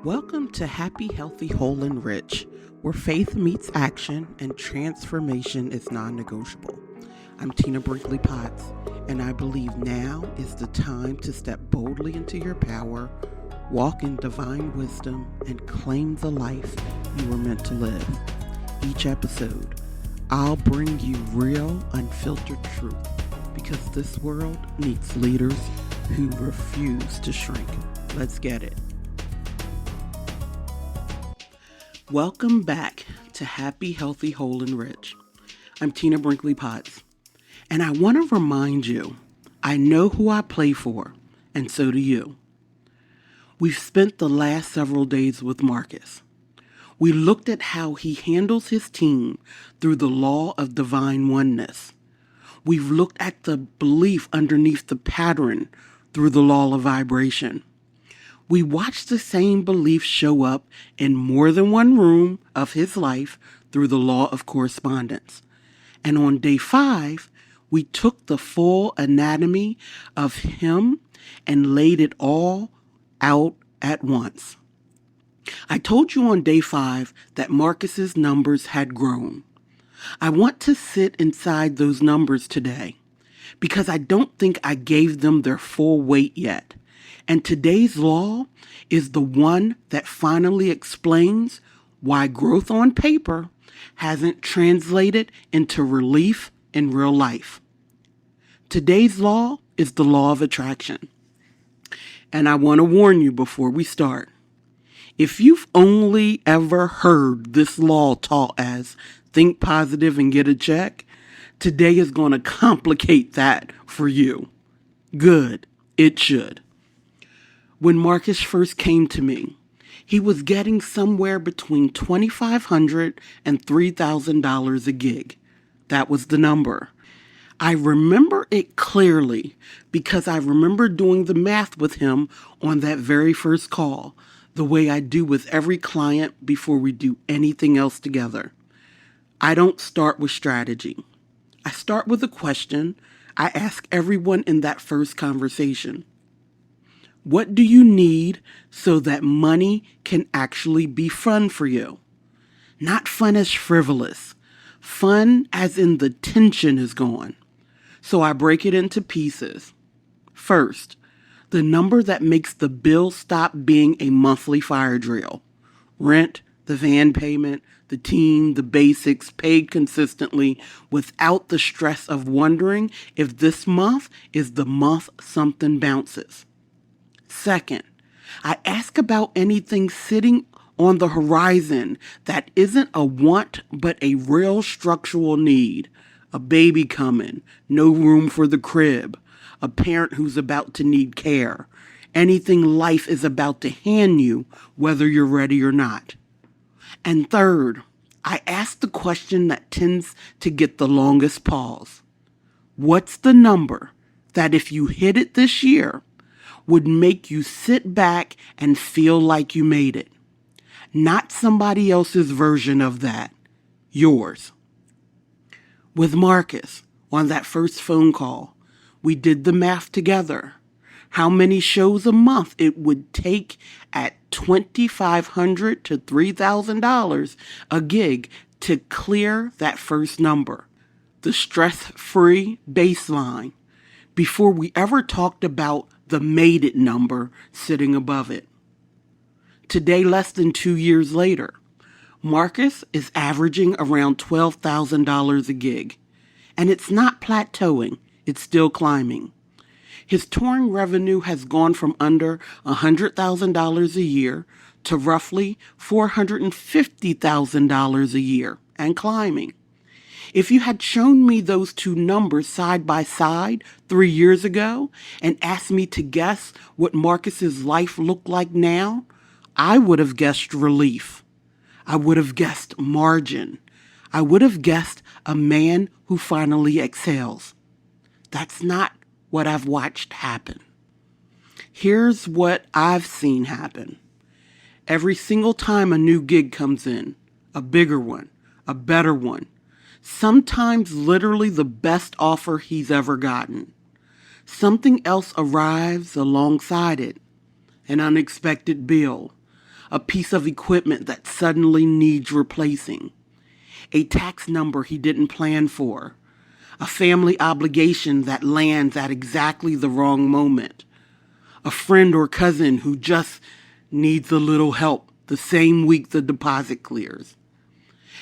Welcome to Happy, Healthy, Whole, and Rich, where faith meets action and transformation is non negotiable. I'm Tina Brinkley Potts, and I believe now is the time to step boldly into your power, walk in divine wisdom, and claim the life you were meant to live. Each episode, I'll bring you real, unfiltered truth because this world needs leaders who refuse to shrink. Let's get it. Welcome back to Happy, Healthy, Whole, and Rich. I'm Tina Brinkley Potts, and I want to remind you, I know who I play for, and so do you. We've spent the last several days with Marcus. We looked at how he handles his team through the law of divine oneness. We've looked at the belief underneath the pattern through the law of vibration. We watched the same belief show up in more than one room of his life through the law of correspondence. And on day 5, we took the full anatomy of him and laid it all out at once. I told you on day 5 that Marcus's numbers had grown. I want to sit inside those numbers today because I don't think I gave them their full weight yet. And today's law is the one that finally explains why growth on paper hasn't translated into relief in real life. Today's law is the law of attraction. And I want to warn you before we start. If you've only ever heard this law taught as think positive and get a check, today is going to complicate that for you. Good, it should. When Marcus first came to me, he was getting somewhere between $2,500 and $3,000 a gig. That was the number. I remember it clearly because I remember doing the math with him on that very first call, the way I do with every client before we do anything else together. I don't start with strategy. I start with a question I ask everyone in that first conversation. What do you need so that money can actually be fun for you? Not fun as frivolous. Fun as in the tension is gone. So I break it into pieces. First, the number that makes the bill stop being a monthly fire drill. Rent, the van payment, the team, the basics, paid consistently without the stress of wondering if this month is the month something bounces. Second, I ask about anything sitting on the horizon that isn't a want but a real structural need. A baby coming, no room for the crib, a parent who's about to need care, anything life is about to hand you whether you're ready or not. And third, I ask the question that tends to get the longest pause. What's the number that if you hit it this year, would make you sit back and feel like you made it? Not somebody else's version of that, yours. With Marcus, on that first phone call, we did the math together. How many shows a month it would take at $2,500 to $3,000 a gig to clear that first number, the stress-free baseline, before we ever talked about the made it number sitting above it. Today, less than 2 years later, Marcus is averaging around $12,000 a gig. And it's not plateauing, it's still climbing. His touring revenue has gone from under $100,000 a year to roughly $450,000 a year and climbing. If you had shown me those two numbers side by side 3 years ago and asked me to guess what Marcus's life looked like now, I would have guessed relief. I would have guessed margin. I would have guessed a man who finally exhales. That's not what I've watched happen. Here's what I've seen happen. Every single time a new gig comes in, a bigger one, a better one, sometimes literally the best offer he's ever gotten, something else arrives alongside it. An unexpected bill, a piece of equipment that suddenly needs replacing, a tax number he didn't plan for, a family obligation that lands at exactly the wrong moment, a friend or cousin who just needs a little help the same week the deposit clears.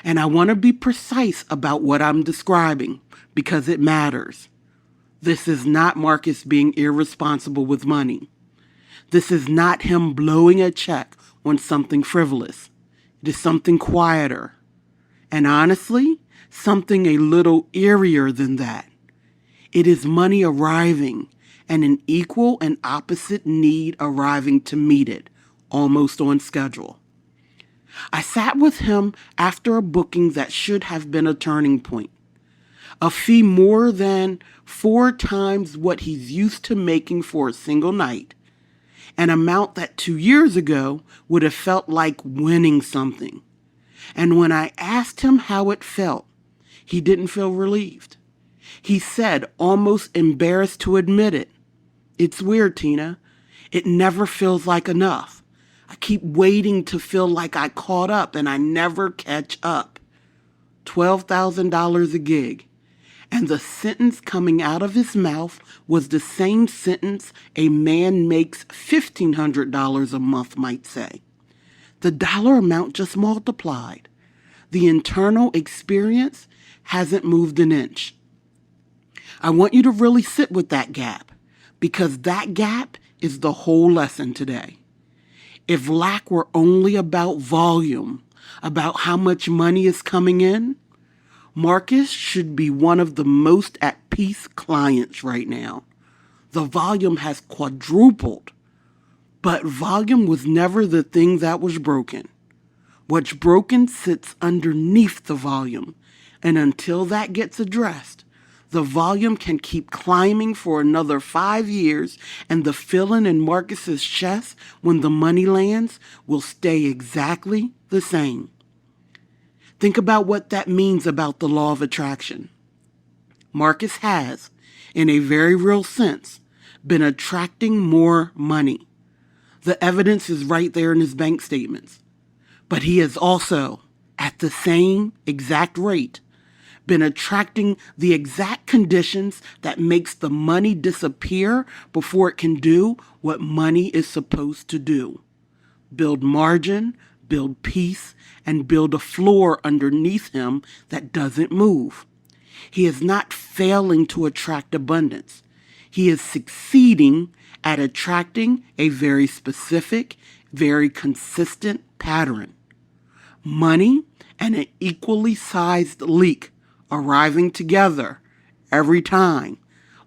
And I want to be precise about what I'm describing because it matters. This is not Marcus being irresponsible with money. This is not him blowing a check on something frivolous. It is something quieter. And honestly, something a little eerier than that. It is money arriving and an equal and opposite need arriving to meet it, almost on schedule. I sat with him after a booking that should have been a turning point. A fee more than 4 times what he's used to making for a single night. An amount that 2 years ago would have felt like winning something. And when I asked him how it felt, he didn't feel relieved. He said, almost embarrassed to admit it, "It's weird, Tina. It never feels like enough. I keep waiting to feel like I caught up and I never catch up." $12,000 a gig. And the sentence coming out of his mouth was the same sentence a man makes $1,500 a month might say. The dollar amount just multiplied. The internal experience hasn't moved an inch. I want you to really sit with that gap, because that gap is the whole lesson today. If lack were only about volume, about how much money is coming in, Marcus should be one of the most at peace clients right now. The volume has quadrupled, but volume was never the thing that was broken. What's broken sits underneath the volume, and until that gets addressed, the volume can keep climbing for another 5 years, and the feeling in Marcus's chest when the money lands will stay exactly the same. Think about what that means about the law of attraction. Marcus has, in a very real sense, been attracting more money. The evidence is right there in his bank statements. But he has also, at the same exact rate, been attracting the exact conditions that makes the money disappear before it can do what money is supposed to do. Build margin, build peace, and build a floor underneath him that doesn't move. He is not failing to attract abundance. He is succeeding at attracting a very specific, very consistent pattern. Money and an equally sized leak arriving together every time,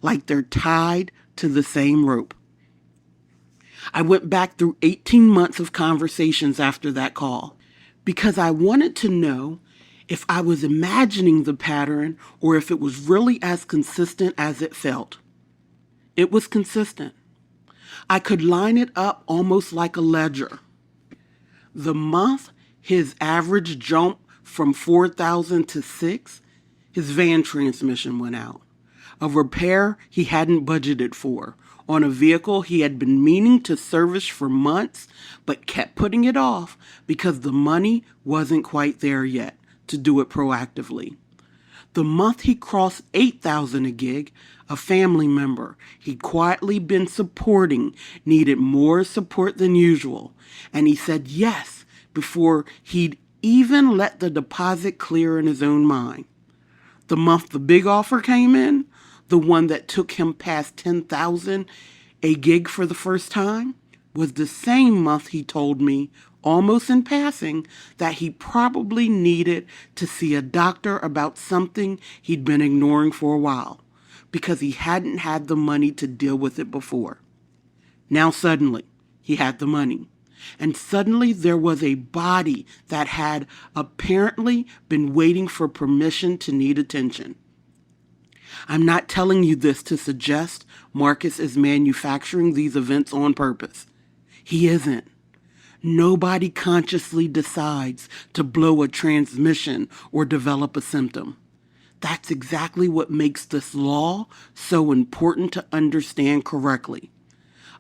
like they're tied to the same rope. I went back through 18 months of conversations after that call because I wanted to know if I was imagining the pattern or if it was really as consistent as it felt. It was consistent. I could line it up almost like a ledger. The month his average jumped from 4,000 to 6, his van transmission went out. A repair he hadn't budgeted for on a vehicle he had been meaning to service for months but kept putting it off because the money wasn't quite there yet to do it proactively. The month he crossed 8,000 a gig, a family member he'd quietly been supporting needed more support than usual, and he said yes before he'd even let the deposit clear in his own mind. The month the big offer came in, the one that took him past 10,000 a gig for the first time, was the same month he told me, almost in passing, that he probably needed to see a doctor about something he'd been ignoring for a while, because he hadn't had the money to deal with it before. Now suddenly, he had the money. And suddenly there was a body that had apparently been waiting for permission to need attention. I'm not telling you this to suggest Marcus is manufacturing these events on purpose. He isn't. Nobody consciously decides to blow a transmission or develop a symptom. That's exactly what makes this law so important to understand correctly.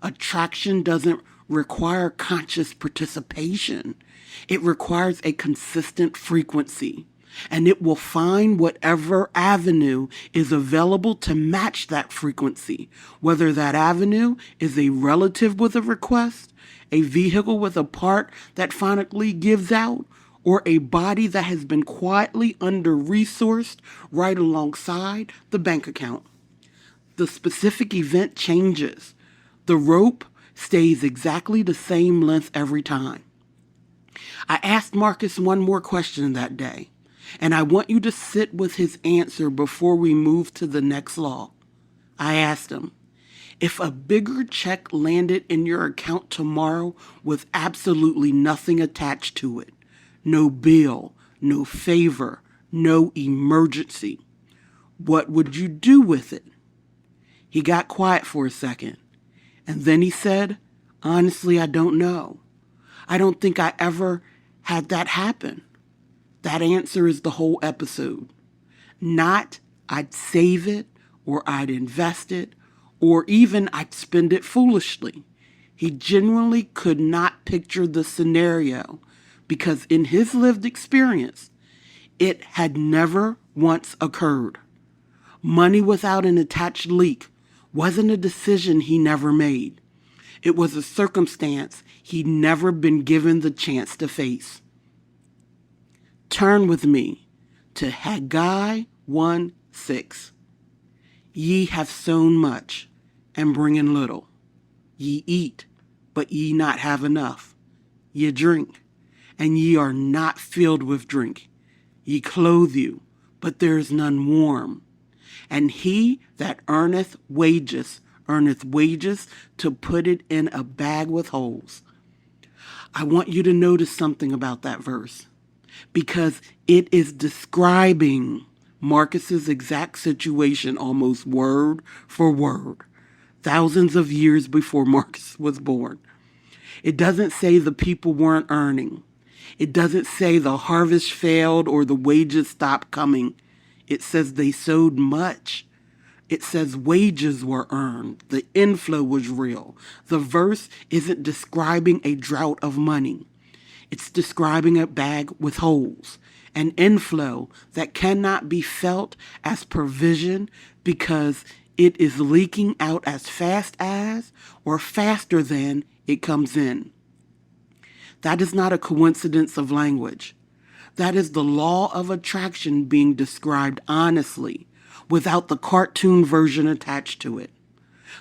Attraction doesn't require conscious participation. It requires a consistent frequency, and it will find whatever avenue is available to match that frequency, whether that avenue is a relative with a request, a vehicle with a part that finally gives out, or a body that has been quietly under-resourced right alongside the bank account. The specific event changes. The rope stays exactly the same length every time. I asked Marcus one more question that day, and I want you to sit with his answer before we move to the next law. I asked him, if a bigger check landed in your account tomorrow with absolutely nothing attached to it, no bill, no favor, no emergency, what would you do with it? He got quiet for a second, and then he said, honestly, I don't know. I don't think I ever had that happen. That answer is the whole episode. Not I'd save it, or I'd invest it, or even I'd spend it foolishly. He genuinely could not picture the scenario because in his lived experience, it had never once occurred. Money without an attached leak wasn't a decision he never made. It was a circumstance he'd never been given the chance to face. Turn with me to Haggai 1:6. Ye have sown much, and bring in little. Ye eat, but ye not have enough. Ye drink, and ye are not filled with drink. Ye clothe you, but there is none warm. And he that earneth wages to put it in a bag with holes. I want you to notice something about that verse, because it is describing Marcus's exact situation almost word for word, thousands of years before Marcus was born. It doesn't say the people weren't earning. It doesn't say the harvest failed or the wages stopped coming. It says they sowed much. It says wages were earned. The inflow was real. The verse isn't describing a drought of money. It's describing a bag with holes, an inflow that cannot be felt as provision because it is leaking out as fast as or faster than it comes in. That is not a coincidence of language. That is the law of attraction being described honestly, without the cartoon version attached to it.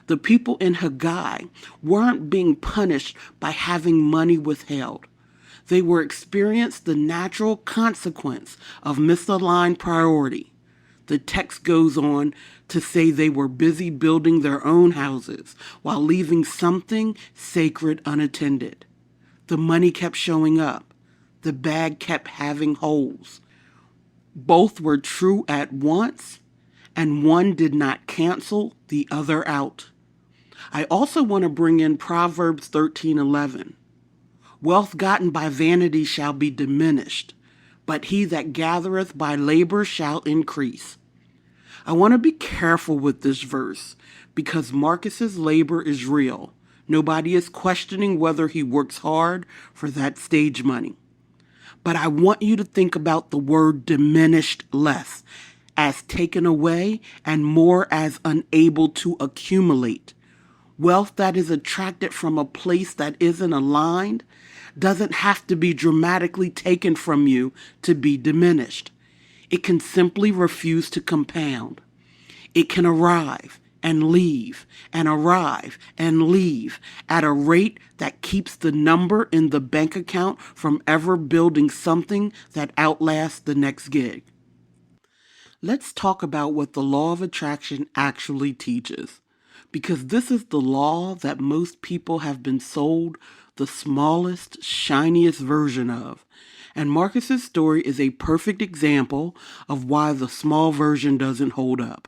The people in Haggai weren't being punished by having money withheld. They were experiencing the natural consequence of misaligned priority. The text goes on to say they were busy building their own houses while leaving something sacred unattended. The money kept showing up. The bag kept having holes. Both were true at once, and one did not cancel the other out. I also want to bring in Proverbs 13:11. Wealth gotten by vanity shall be diminished, but he that gathereth by labor shall increase. I want to be careful with this verse because Marcus's labor is real. Nobody is questioning whether he works hard for that stage money. But I want you to think about the word diminished less as taken away and more as unable to accumulate. Wealth that is attracted from a place that isn't aligned doesn't have to be dramatically taken from you to be diminished. It can simply refuse to compound. It can arrive and leave and arrive and leave at a rate that keeps the number in the bank account from ever building something that outlasts the next gig. Let's talk about what the law of attraction actually teaches, because this is the law that most people have been sold the smallest, shiniest version of. And Marcus's story is a perfect example of why the small version doesn't hold up.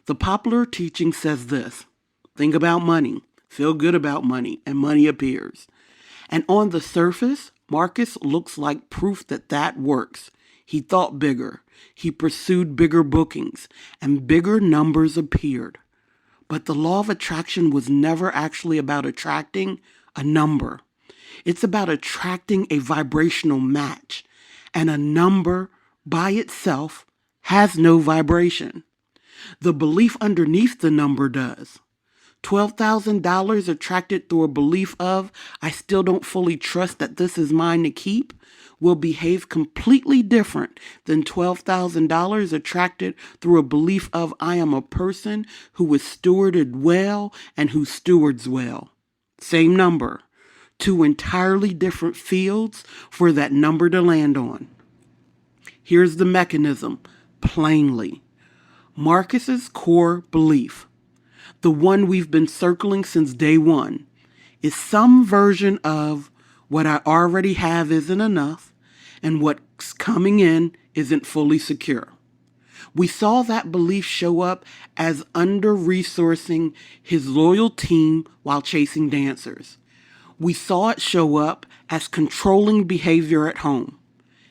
The popular teaching says this: think about money, feel good about money, and money appears. And on the surface, Marcus looks like proof that that works. He thought bigger, he pursued bigger bookings, and bigger numbers appeared. But the law of attraction was never actually about attracting a number. It's about attracting a vibrational match, and a number by itself has no vibration. The belief underneath the number does. $12,000 attracted through a belief of, I still don't fully trust that this is mine to keep, will behave completely different than $12,000 attracted through a belief of, I am a person who is stewarded well and who stewards well. Same number, two entirely different fields for that number to land on. Here's the mechanism, plainly. Marcus's core belief, the one we've been circling since day one, is some version of what I already have isn't enough and what's coming in isn't fully secure. We saw that belief show up as under-resourcing his loyal team while chasing dancers. We saw it show up as controlling behavior at home.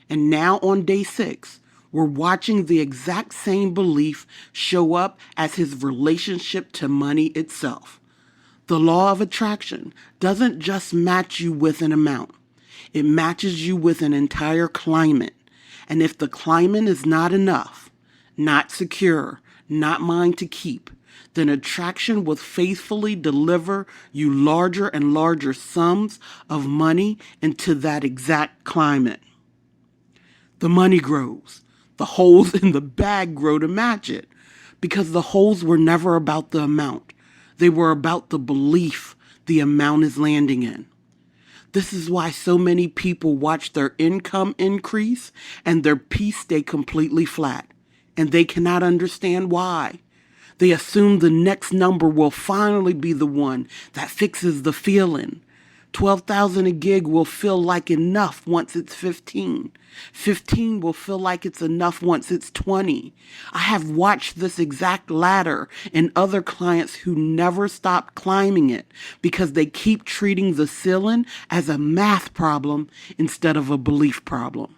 And now on day 6, we're watching the exact same belief show up as his relationship to money itself. The law of attraction doesn't just match you with an amount. It matches you with an entire climate. And if the climate is not enough, not secure, not mine to keep, then attraction will faithfully deliver you larger and larger sums of money into that exact climate. The money grows. The holes in the bag grow to match it, because the holes were never about the amount. They were about the belief the amount is landing in. This is why so many people watch their income increase and their peace stay completely flat, and they cannot understand why. They assume the next number will finally be the one that fixes the feeling. 12,000 a gig will feel like enough once it's 15. 15 will feel like it's enough once it's 20. I have watched this exact ladder in other clients who never stop climbing it because they keep treating the ceiling as a math problem instead of a belief problem.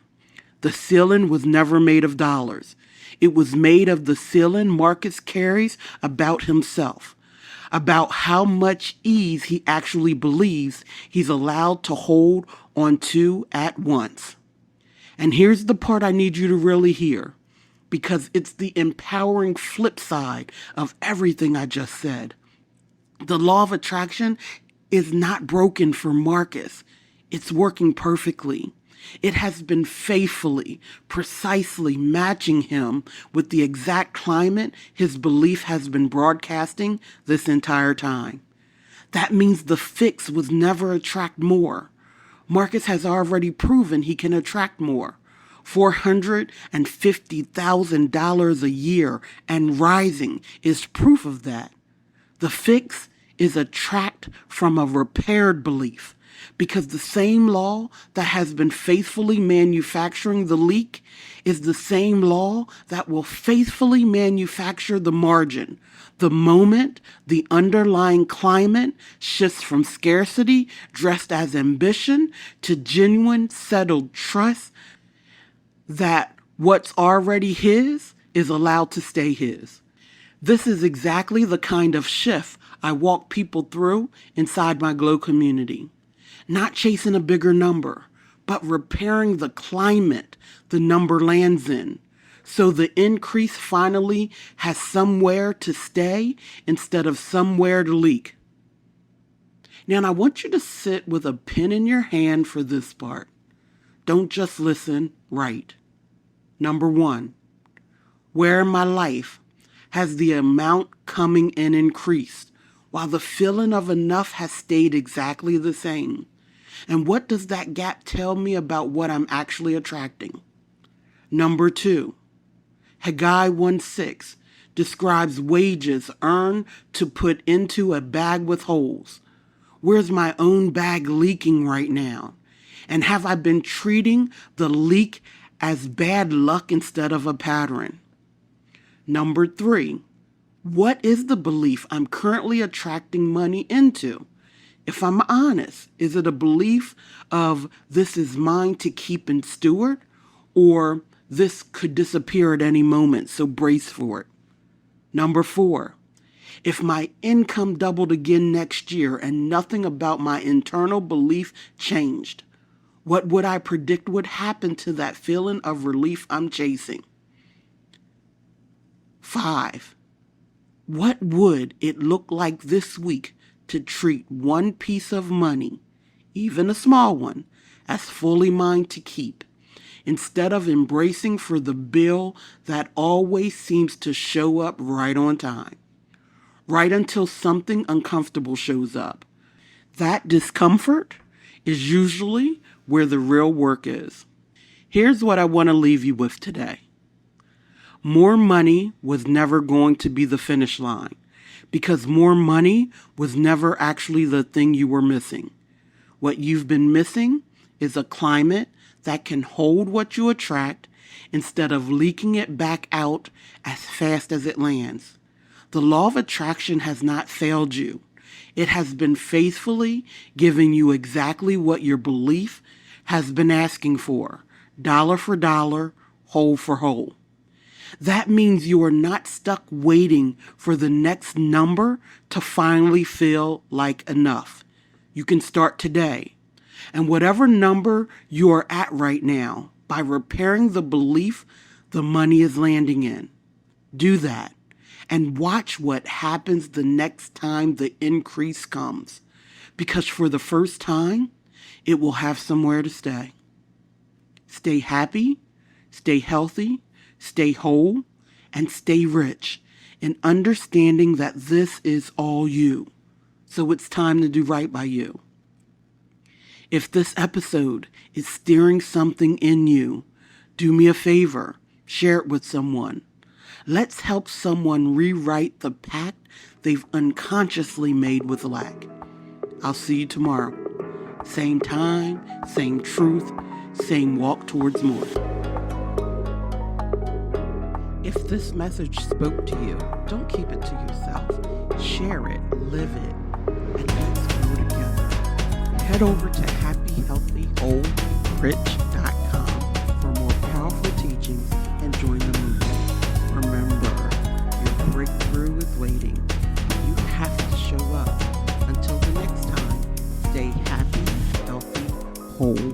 The ceiling was never made of dollars. It was made of the ceiling Marcus carries about himself, about how much ease he actually believes he's allowed to hold on to at once. And here's the part I need you to really hear, because it's the empowering flip side of everything I just said. The law of attraction is not broken for Marcus. It's working perfectly. It has been faithfully, precisely matching him with the exact climate his belief has been broadcasting this entire time. That means the fix was never attract more. Marcus has already proven he can attract more. $450,000 a year and rising is proof of that. The fix is attract from a repaired belief, because the same law that has been faithfully manufacturing the leak is the same law that will faithfully manufacture the margin. The moment the underlying climate shifts from scarcity dressed as ambition to genuine settled trust that what's already his is allowed to stay his. This is exactly the kind of shift I walk people through inside my Glow community. Not chasing a bigger number, but repairing the climate the number lands in, so the increase finally has somewhere to stay instead of somewhere to leak. Now, I want you to sit with a pen in your hand for this part. Don't just listen, write. Number 1, where in my life has the amount coming in increased, while the feeling of enough has stayed exactly the same? And what does that gap tell me about what I'm actually attracting? Number 2, Haggai 1:6 describes wages earned to put into a bag with holes. Where's my own bag leaking right now? And have I been treating the leak as bad luck instead of a pattern? Number 3, what is the belief I'm currently attracting money into? If I'm honest, is it a belief of this is mine to keep and steward, or this could disappear at any moment, so brace for it? Number 4, If my income doubled again next year and nothing about my internal belief changed, what would I predict would happen to that feeling of relief I'm chasing? 5. What would it look like this week to treat one piece of money, even a small one, as fully mine to keep, instead of embracing for the bill that always seems to show up right on time, right until something uncomfortable shows up? That discomfort is usually where the real work is. Here's what I want to leave you with today. More money was never going to be the finish line, because more money was never actually the thing you were missing. What you've been missing is a climate that can hold what you attract instead of leaking it back out as fast as it lands. The law of attraction has not failed you. It has been faithfully giving you exactly what your belief has been asking for, dollar for dollar, whole for whole. That means you are not stuck waiting for the next number to finally feel like enough. You can start today. And whatever number you are at right now, by repairing the belief the money is landing in, do that. And watch what happens the next time the increase comes. Because for the first time, it will have somewhere to stay. Stay happy, stay healthy, stay whole, and stay rich in understanding that this is all you. So it's time to do right by you. If this episode is stirring something in you, do me a favor, share it with someone. Let's help someone rewrite the pact they've unconsciously made with lack. I'll see you tomorrow. Same time, same truth, same walk towards more. If this message spoke to you, don't keep it to yourself. Share it, live it, and let's grow together. Head over to happyhealthywholerich.com for more powerful teachings and join the movement. Remember, your breakthrough is waiting. You have to show up. Until the next time, stay happy, healthy, whole,